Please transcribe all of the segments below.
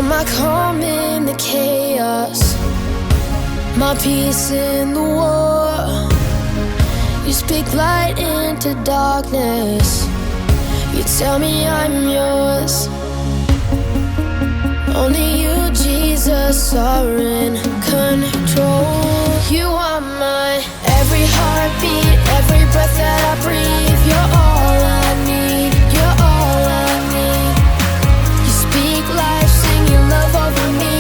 my calm in the chaos, my peace in the war. You speak light into darkness. You tell me I'm yours. Only you, Jesus, are in control. You are my every heartbeat, every breath that I breathe. You're all I need. You're all I need. You speak life, sing your love over me.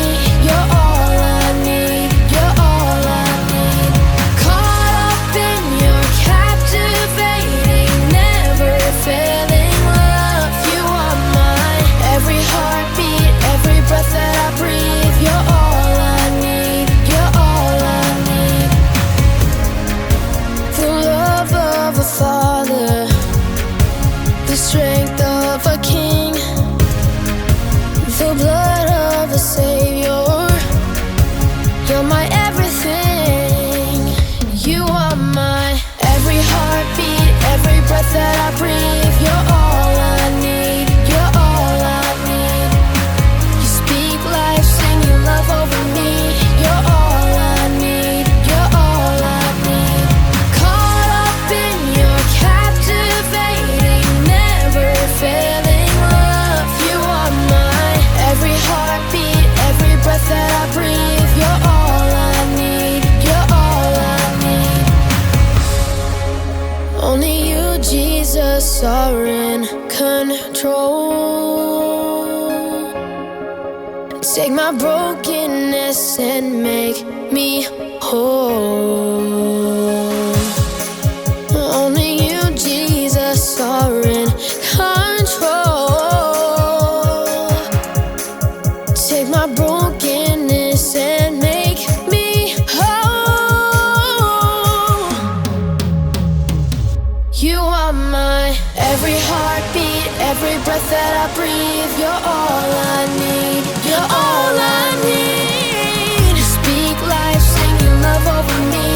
You're all I need. You're all I need. Caught up in your captivating, never failing love. You are my every heartbeat, every breath that I breathe. You're all I need. You're all I need. The love of a father, the strength of a king, the blood of a savior. You're my everything. You are my every heartbeat, every breath that I breathe. You're all I need. You're all I need. You speak life, sing your love over me. You're all I need. You're all I need. Caught up in your captivating, never failing love. You are my every heartbeat, every breath that I breathe. You're all I need. You're all I need. Only you, Jesus, are in control. Take my brokenness and make me whole. Only you, Jesus, are in control. Take my brokenness and make me whole. You are my every heartbeat, every breath that I breathe. You're all I need. You're all I need. You speak life, sing your love over me.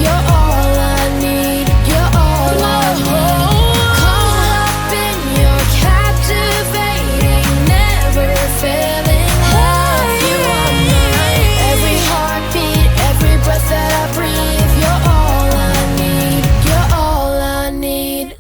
You're all I need. You're all I need. Caught up in your captivating, never failing love. You are my every heartbeat, every breath that I breathe. You're all I need. You're all I need.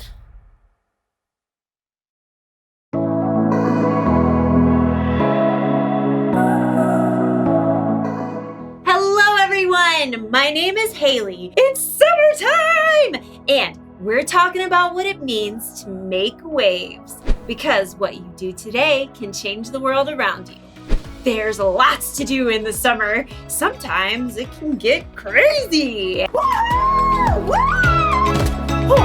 Hello everyone, my name is Haley. It's summertime! And we're talking about what it means to make waves. Because what you do today can change the world around you. There's lots to do in the summer. Sometimes it can get crazy. Woo! Woo!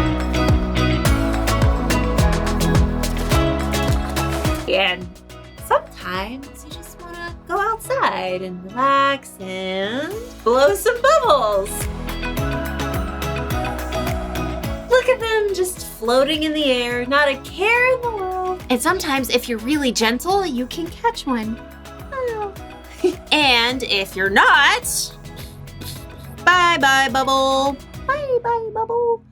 And sometimes you just want to go outside and relax and blow some bubbles. Look at them just floating in the air, not a care in the world. And sometimes if you're really gentle, you can catch one. Oh. And if you're not, bye-bye bubble. Bye-bye bubble.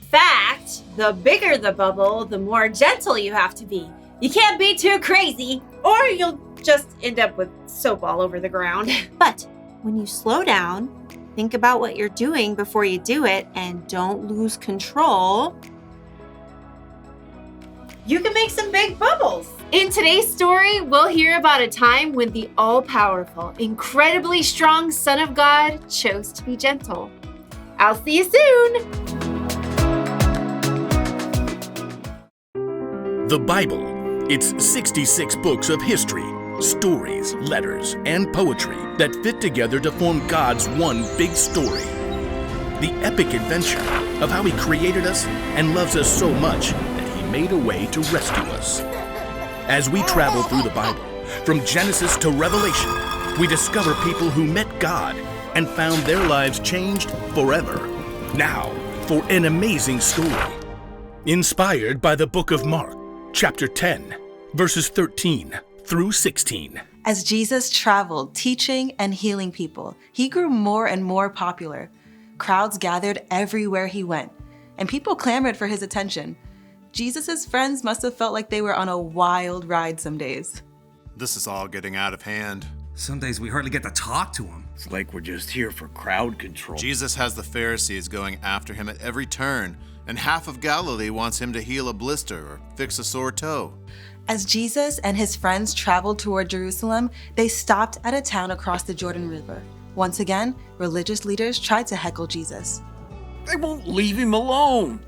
Fact, the bigger the bubble, the more gentle you have to be. You can't be too crazy, or you'll just end up with soap all over the ground. But when you slow down, think about what you're doing before you do it, and don't lose control, you can make some big bubbles. In today's story, we'll hear about a time when the all-powerful, incredibly strong Son of God chose to be gentle. I'll see you soon. The Bible. It's 66 books of history, stories, letters, and poetry that fit together to form God's one big story. The epic adventure of how He created us and loves us so much that He made a way to rescue us. As we travel through the Bible, from Genesis to Revelation, we discover people who met God and found their lives changed forever. Now, for an amazing story. Inspired by the book of Mark, chapter 10, verses 13 through 16. As Jesus traveled, teaching and healing people, He grew more and more popular. Crowds gathered everywhere He went, and people clamored for His attention. Jesus' friends must have felt like they were on a wild ride some days. This is all getting out of hand. Some days we hardly get to talk to him. It's like we're just here for crowd control. Jesus has the Pharisees going after him at every turn, and half of Galilee wants him to heal a blister or fix a sore toe. As Jesus and his friends traveled toward Jerusalem, they stopped at a town across the Jordan River. Once again, religious leaders tried to heckle Jesus. They won't leave him alone.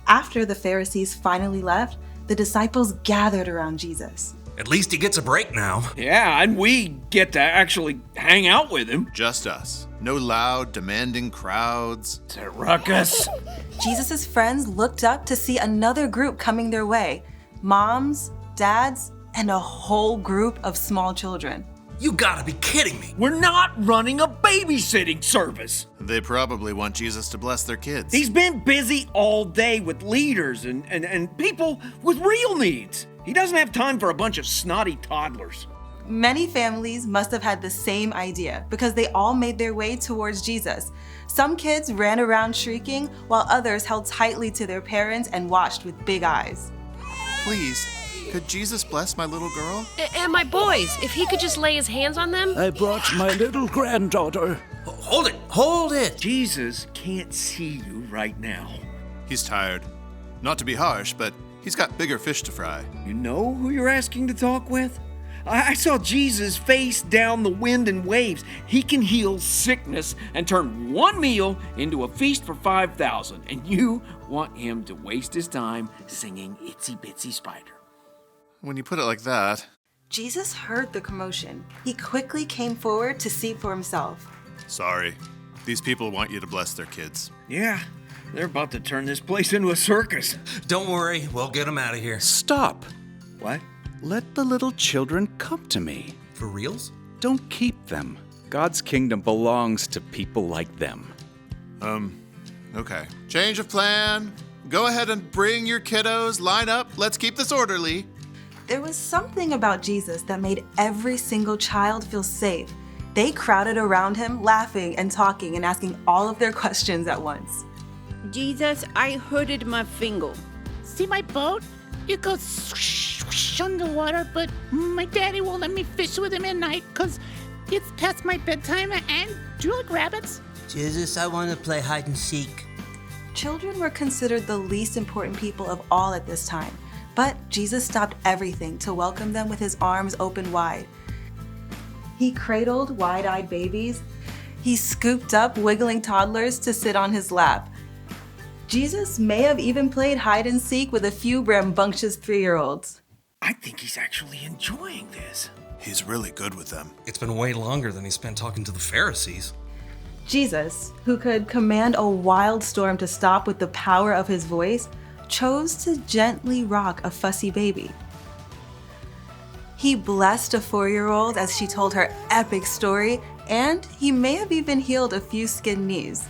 After the Pharisees finally left, the disciples gathered around Jesus. At least he gets a break now. Yeah, and we get to actually hang out with him. Just us. No loud, demanding crowds. It's a ruckus. Jesus' friends looked up to see another group coming their way. Moms, dads, and a whole group of small children. You gotta be kidding me. We're not running a babysitting service. They probably want Jesus to bless their kids. He's been busy all day with leaders and people with real needs. He doesn't have time for a bunch of snotty toddlers. Many families must have had the same idea because they all made their way towards Jesus. Some kids ran around shrieking, while others held tightly to their parents and watched with big eyes. Please, could Jesus bless my little girl? And my boys, if he could just lay his hands on them. I brought my little granddaughter. Hold it. Jesus can't see you right now. He's tired. Not to be harsh, but he's got bigger fish to fry. You know who you're asking to talk with? I saw Jesus face down the wind and waves. He can heal sickness and turn one meal into a feast for 5,000. And you want him to waste his time singing Itsy Bitsy Spider. When you put it like that. Jesus heard the commotion. He quickly came forward to see for himself. Sorry. These people want you to bless their kids. Yeah, they're about to turn this place into a circus. Don't worry, we'll get him out of here. Stop. What? Let the little children come to me. For reals? Don't keep them. God's kingdom belongs to people like them. Okay. Change of plan. Go ahead and bring your kiddos. Line up. Let's keep this orderly. There was something about Jesus that made every single child feel safe. They crowded around him, laughing and talking and asking all of their questions at once. Jesus, I hurted my finger. See my boat? It goes swoosh underwater, but my daddy won't let me fish with him at night because it's past my bedtime. And do you like rabbits? Jesus, I want to play hide and seek. Children were considered the least important people of all at this time, but Jesus stopped everything to welcome them with his arms open wide. He cradled wide-eyed babies. He scooped up wiggling toddlers to sit on his lap. Jesus may have even played hide and seek with a few rambunctious 3-year-olds. I think he's actually enjoying this. He's really good with them. It's been way longer than he spent talking to the Pharisees. Jesus, who could command a wild storm to stop with the power of his voice, chose to gently rock a fussy baby. He blessed a 4-year-old as she told her epic story, and he may have even healed a few skinned knees.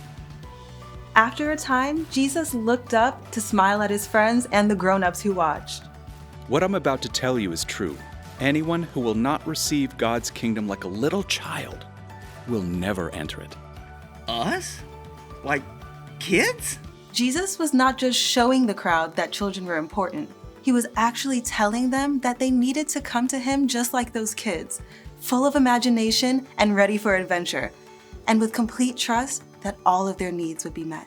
After a time, Jesus looked up to smile at his friends and the grown-ups who watched. What I'm about to tell you is true. Anyone who will not receive God's kingdom like a little child will never enter it. Us? Like kids? Jesus was not just showing the crowd that children were important. He was actually telling them that they needed to come to him just like those kids, full of imagination and ready for adventure, and with complete trust that all of their needs would be met.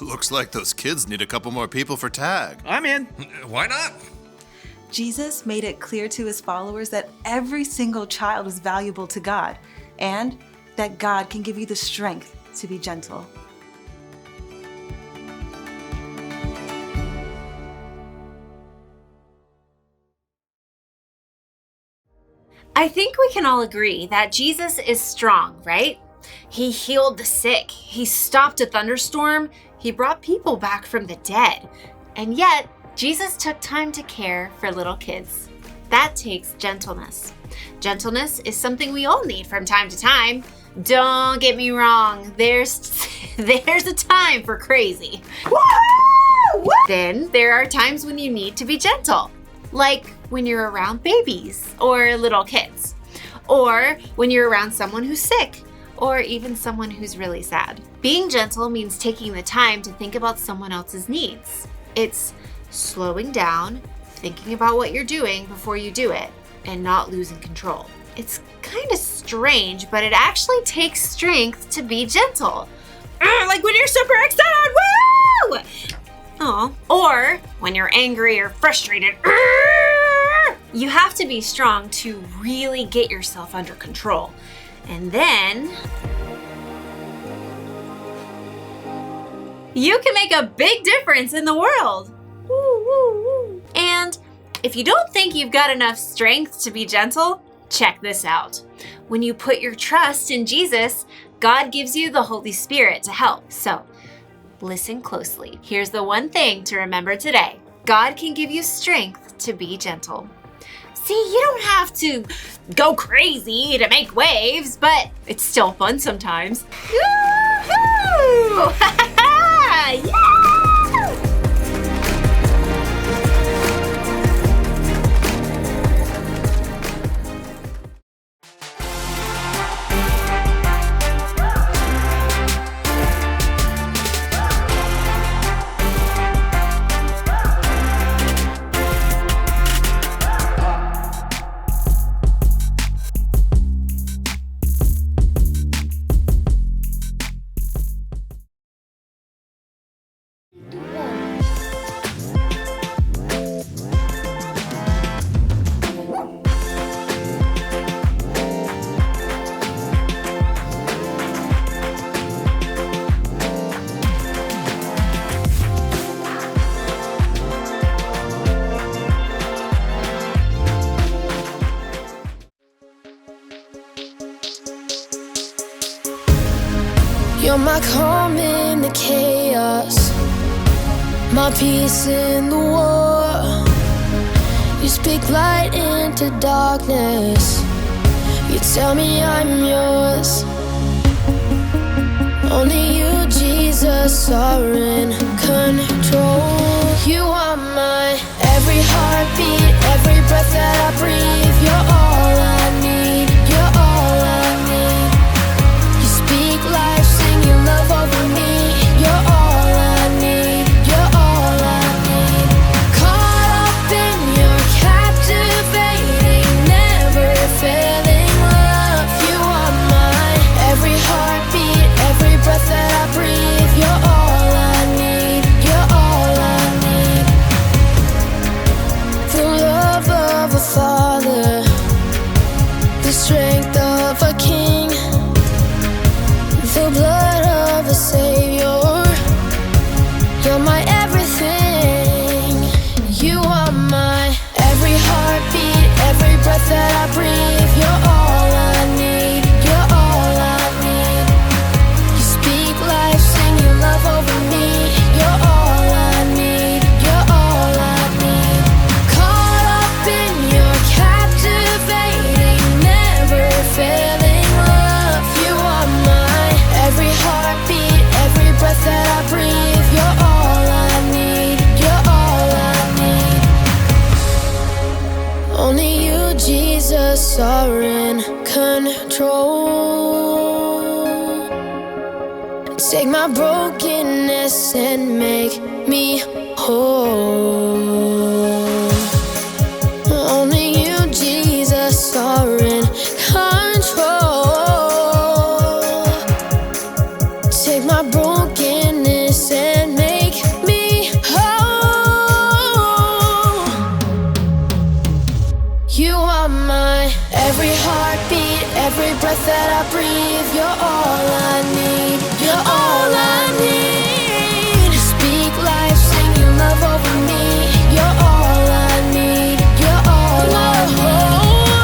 Looks like those kids need a couple more people for tag. I'm in. Why not? Jesus made it clear to his followers that every single child is valuable to God, and that God can give you the strength to be gentle. I think we can all agree that Jesus is strong, right? He healed the sick. He stopped a thunderstorm. He brought people back from the dead. And yet, Jesus took time to care for little kids. That takes gentleness. Gentleness is something we all need from time to time. Don't get me wrong, there's a time for crazy. Woo! Then there are times when you need to be gentle, like when you're around babies or little kids, or when you're around someone who's sick, or even someone who's really sad. Being gentle means taking the time to think about someone else's needs. It's slowing down, thinking about what you're doing before you do it, and not losing control. It's kind of strange, but it actually takes strength to be gentle. Like when you're super excited, woo! Oh, or when you're angry or frustrated. You have to be strong to really get yourself under control. And then you can make a big difference in the world. Woo, woo, woo. And if you don't think you've got enough strength to be gentle, check this out. When you put your trust in Jesus, God gives you the Holy Spirit to help. So, listen closely. Here's the one thing to remember today. God can give you strength to be gentle. See, you don't have to go crazy to make waves, but it's still fun sometimes. Yoo-hoo! Yeah! You're my calm in the chaos, my peace in the war. You speak light into darkness, you tell me I'm yours. Only you, Jesus, are in control. You are my every heartbeat, every breath that I breathe. You're all I need, you're all I need. You speak life, sing your love over me. You're all I need, you're all I need. Caught up in your captivating, never failing love. You are my every heartbeat, every breath that I breathe. You're all I need, you're all I need. The love of a father, the strength of a king, the blood of a savior. You're my everything. You are my every heartbeat, every breath that I breathe. You're all I need, you're all I need. You speak life, sing your love over me. You're all I need, you're all I need. Caught up in your captivating, never failing love. You are my every heartbeat, every breath that I breathe. You're all I need, you're all I need. Only you, Jesus, are in control. Take my brokenness and make me whole. Only you, Jesus, are in control. Take my brokenness and make me whole. You are my every heartbeat, every breath that I breathe. You're all I need, you're all I need. You speak life, sing your love over me. You're all I need, you're all I need.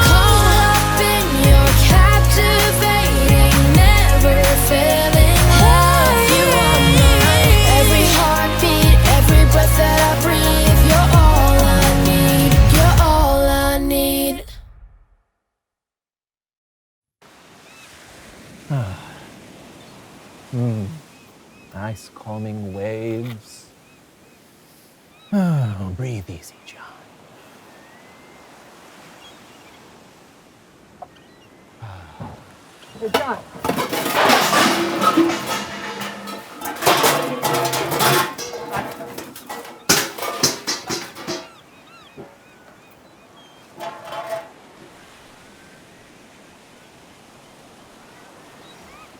Caught up in your captivating, never failing love. You are my every heartbeat, every breath that I breathe. You're all I need, you're all I need. Nice calming waves. Oh, breathe easy, John. Hey, John.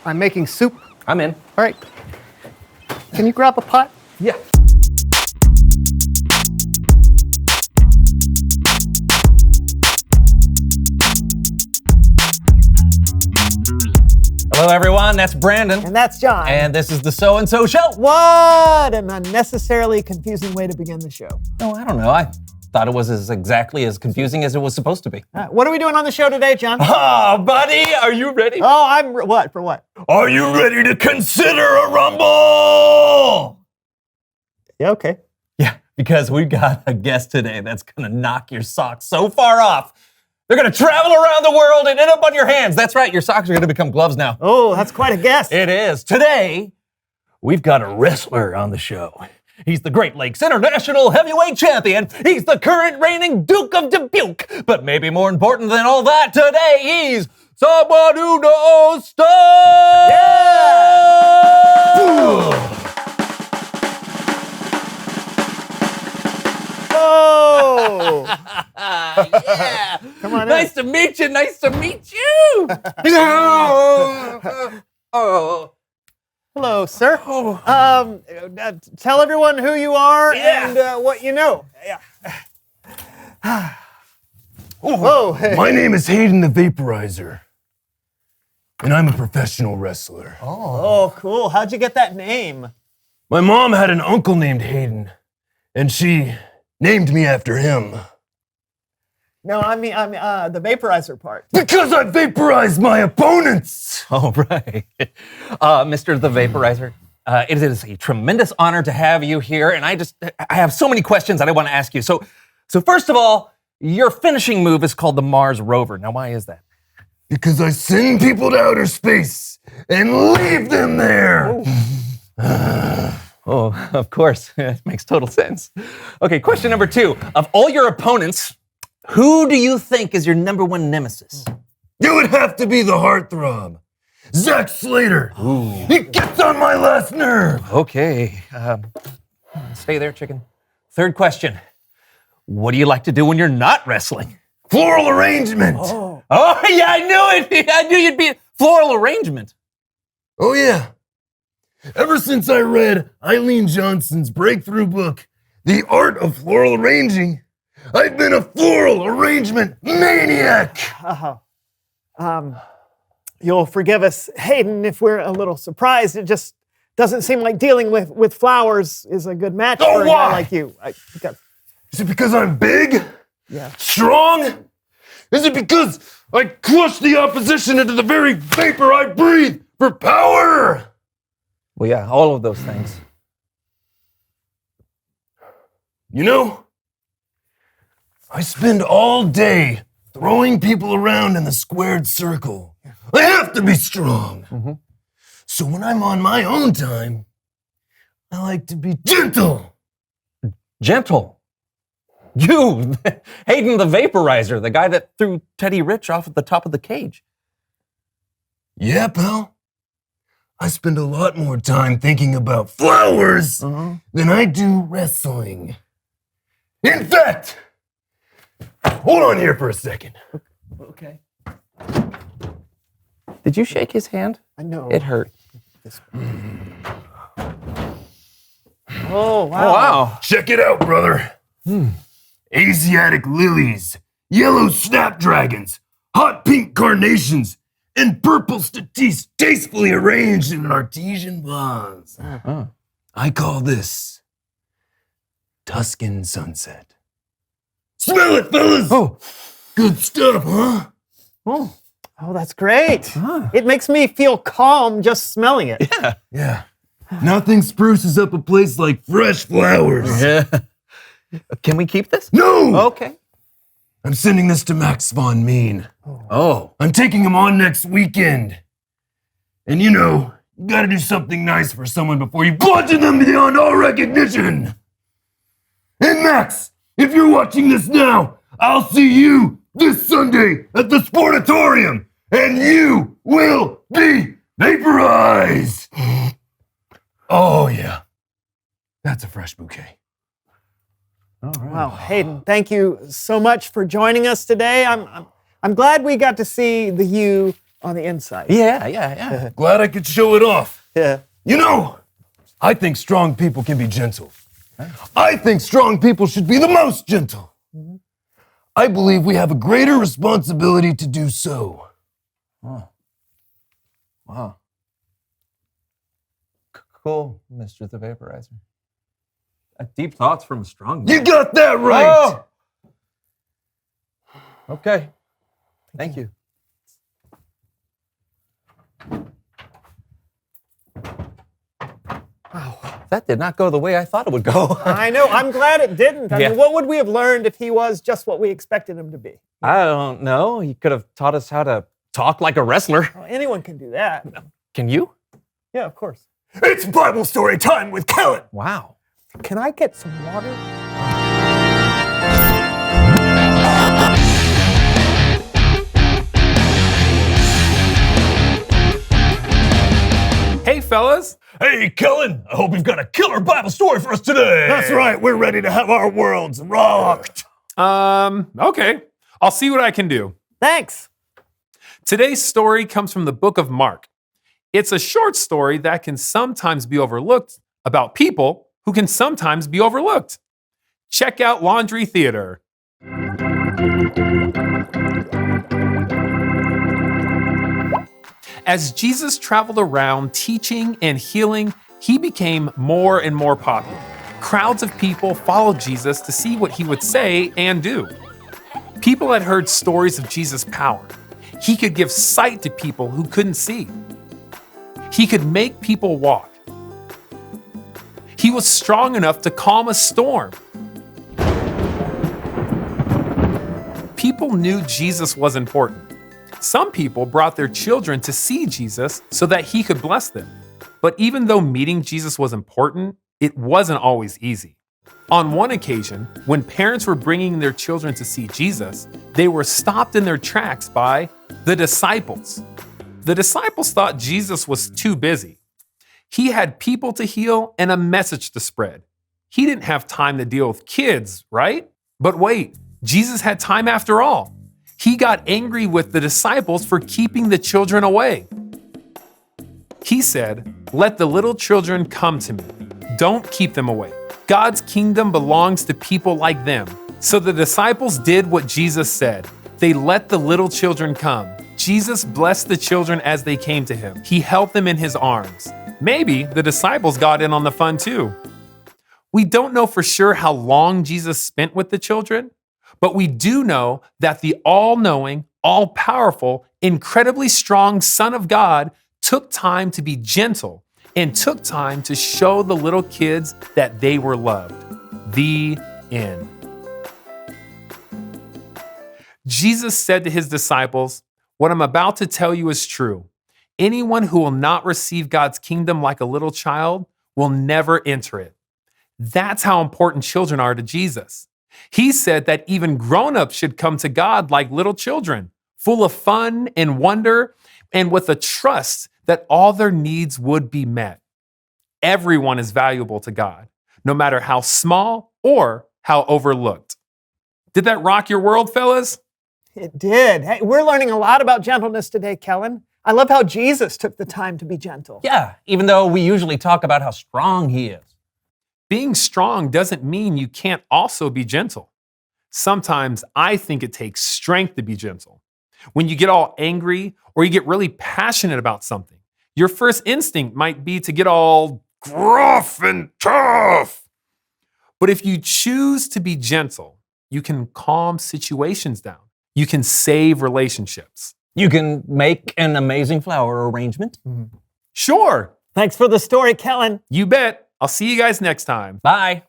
I'm making soup. I'm in. All right. Can you grab a pot? Yeah. Hello, everyone. That's Brandon. And that's John. And this is the So&So Show. What an unnecessarily confusing way to begin the show. Oh, I don't know. I thought it was exactly as confusing as it was supposed to be. What are we doing on the show today, John? Oh, buddy, are you ready? Oh, what? For what? Are you ready to consider a rumble? Yeah, okay. Yeah, because we've got a guest today that's gonna knock your socks so far off. They're gonna travel around the world and end up on your hands. That's right, your socks are gonna become gloves now. Oh, that's quite a guest. It is. Today, we've got a wrestler on the show. He's the Great Lakes International Heavyweight Champion. He's the current reigning Duke of Dubuque. But maybe more important than all that, today he's someone who knows stuff! Yeah! Oh! Yeah! Come on in. Nice to meet you, nice to meet you! Oh. Hello, sir. Tell everyone who you are and what you know. Yeah. Whoa. My name is Hayden the Vaporizer, and I'm a professional wrestler. Oh, cool. How'd you get that name? My mom had an uncle named Hayden, and she named me after him. No, I mean the vaporizer part. Because I vaporize my opponents! Oh, right. Mr. the Vaporizer, it is a tremendous honor to have you here, and I have so many questions that I want to ask you. So first of all, your finishing move is called the Mars Rover. Now, why is that? Because I send people to outer space and leave them there! Oh, of course. It makes total sense. Okay, question number 2. Of all your opponents, who do you think is your number one nemesis? It would have to be the heartthrob, Zack Slater. Ooh. He gets on my last nerve. Okay. Stay there, chicken. Third question. What do you like to do when you're not wrestling? Floral arrangement. Oh, yeah, I knew it. I knew you'd be floral arrangement. Oh, yeah. Ever since I read Eileen Johnson's breakthrough book, The Art of Floral Arranging, I've been a floral arrangement maniac. You'll forgive us, Hayden, if we're a little surprised. It just doesn't seem like dealing with flowers is a good match for a guy like you. Is it because I'm big? Yeah. Strong? Is it because I crush the opposition into the very vapor I breathe for power? Well, yeah, all of those things. You know, I spend all day throwing people around in the squared circle. I have to be strong. Mm-hmm. So when I'm on my own time, I like to be gentle. Gentle? You, Hayden the Vaporizer, the guy that threw Teddy Rich off at the top of the cage. Yeah, pal. I spend a lot more time thinking about flowers than I do wrestling. In fact, hold on here for a second. Okay. Did you shake his hand? I know. It hurt. Oh, wow. Oh, wow. Check it out, brother. Asiatic lilies, yellow snapdragons, hot pink carnations, and purple statice tastefully arranged in an artesian vase. I call this Tuscan sunset. Smell it, fellas! Oh. Good stuff, huh? Oh, that's great. It makes me feel calm just smelling it. Yeah. Nothing spruces up a place like fresh flowers. Yeah. Can we keep this? No! Okay. I'm sending this to Max Von Mean. Oh. I'm taking him on next weekend. And you know, you gotta do something nice for someone before you bludgeon them beyond all recognition. And Max, if you're watching this now, I'll see you this Sunday at the Sportatorium, and you will be vaporized. Oh yeah, that's a fresh bouquet. All right. Wow, Hayden, thank you so much for joining us today. I'm glad we got to see the you on the inside. Yeah. Glad I could show it off. Yeah. You know, I think strong people can be gentle. I think strong people should be the most gentle. I believe we have a greater responsibility to do so. Wow. Cool, Mr. the Vaporizer. Deep thoughts from a strong man. You got that right! Oh! Okay. Thank you. Wow, that did not go the way I thought it would go. I know. I'm glad it didn't. I Yeah. mean, what would we have learned if he was just what we expected him to be? I don't know. He could have taught us how to talk like a wrestler. Well, anyone can do that. Can you? Yeah, of course. It's Bible story time with Kellen. Wow. Can I get some water? Hey, fellas. Hey, Kellen. I hope you've got a killer Bible story for us today. That's right. We're ready to have our worlds rocked. Okay. I'll see what I can do. Thanks. Today's story comes from the book of Mark. It's a short story that can sometimes be overlooked about people who can sometimes be overlooked. Check out Laundry Theater. As Jesus traveled around teaching and healing, he became more and more popular. Crowds of people followed Jesus to see what he would say and do. People had heard stories of Jesus' power. He could give sight to people who couldn't see. He could make people walk. He was strong enough to calm a storm. People knew Jesus was important. Some people brought their children to see Jesus so that he could bless them. But even though meeting Jesus was important, it wasn't always easy. On one occasion, when parents were bringing their children to see Jesus, they were stopped in their tracks by the disciples. The disciples thought Jesus was too busy. He had people to heal and a message to spread. He didn't have time to deal with kids, right? But wait, Jesus had time after all. He got angry with the disciples for keeping the children away. He said, "Let the little children come to me. Don't keep them away. God's kingdom belongs to people like them." So the disciples did what Jesus said. They let the little children come. Jesus blessed the children as they came to him. He held them in his arms. Maybe the disciples got in on the fun too. We don't know for sure how long Jesus spent with the children, but we do know that the all-knowing, all-powerful, incredibly strong Son of God took time to be gentle and took time to show the little kids that they were loved. The end. Jesus said to his disciples, "What I'm about to tell you is true. Anyone who will not receive God's kingdom like a little child will never enter it." That's how important children are to Jesus. He said that even grown-ups should come to God like little children, full of fun and wonder, and with a trust that all their needs would be met. Everyone is valuable to God, no matter how small or how overlooked. Did that rock your world, fellas? It did. Hey, we're learning a lot about gentleness today, Kellen. I love how Jesus took the time to be gentle. Yeah, even though we usually talk about how strong he is. Being strong doesn't mean you can't also be gentle. Sometimes I think it takes strength to be gentle. When you get all angry or you get really passionate about something, your first instinct might be to get all gruff and tough. But if you choose to be gentle, you can calm situations down. You can save relationships. You can make an amazing flower arrangement. Sure. Thanks for the story, Kellen. You bet. I'll see you guys next time. Bye.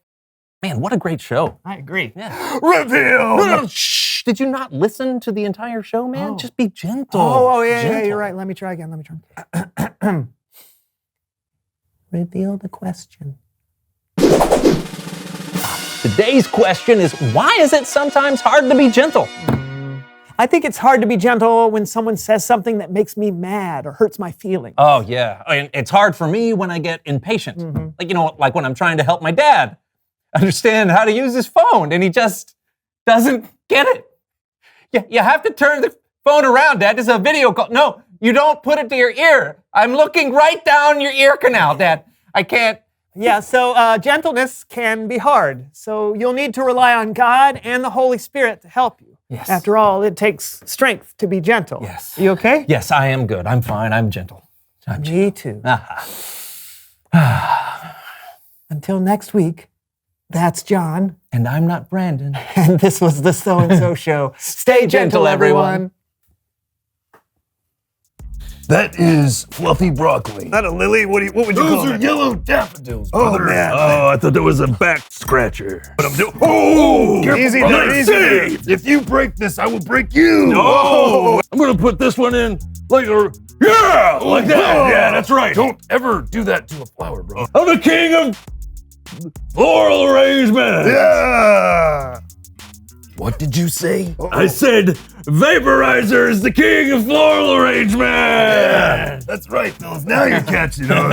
Man, what a great show. I agree. Yeah. Reveal! No, shh. Did you not listen to the entire show, man? Oh. Just be gentle. Yeah, you're right. Let me try again. Reveal the question. Today's question is, why is it sometimes hard to be gentle? I think it's hard to be gentle when someone says something that makes me mad or hurts my feelings. Oh, yeah. And it's hard for me when I get impatient. Like when I'm trying to help my dad understand how to use his phone and he just doesn't get it. You have to turn the phone around, Dad. This is a video call. No, You don't put it to your ear. I'm looking right down your ear canal, Dad. I can't. Yeah, so gentleness can be hard. So you'll need to rely on God and the Holy Spirit to help you. Yes. After all, it takes strength to be gentle. Yes. You okay? Yes, I am good. I'm fine. I'm gentle. Me too. Ah. Until next week, that's John. And I'm not Brandon. And this was the So&So Show. Stay gentle, everyone. That is fluffy broccoli. Not a lily? What would you call Those are that? yellow daffodils, Oh, brother. man. Oh, I thought that was a back scratcher. But I'm doing. Oh, careful, Easy brother. there, easy there. If you break this, I will break you. Oh. I'm gonna put this one in like a like that. Yeah, that's right. Don't ever do that to a flower, bro. I'm the king of floral arrangement. Yeah. What did you say? I said Vaporizer is the king of floral arrangement. Yeah, that's right, Phyllis. Now you're catching on.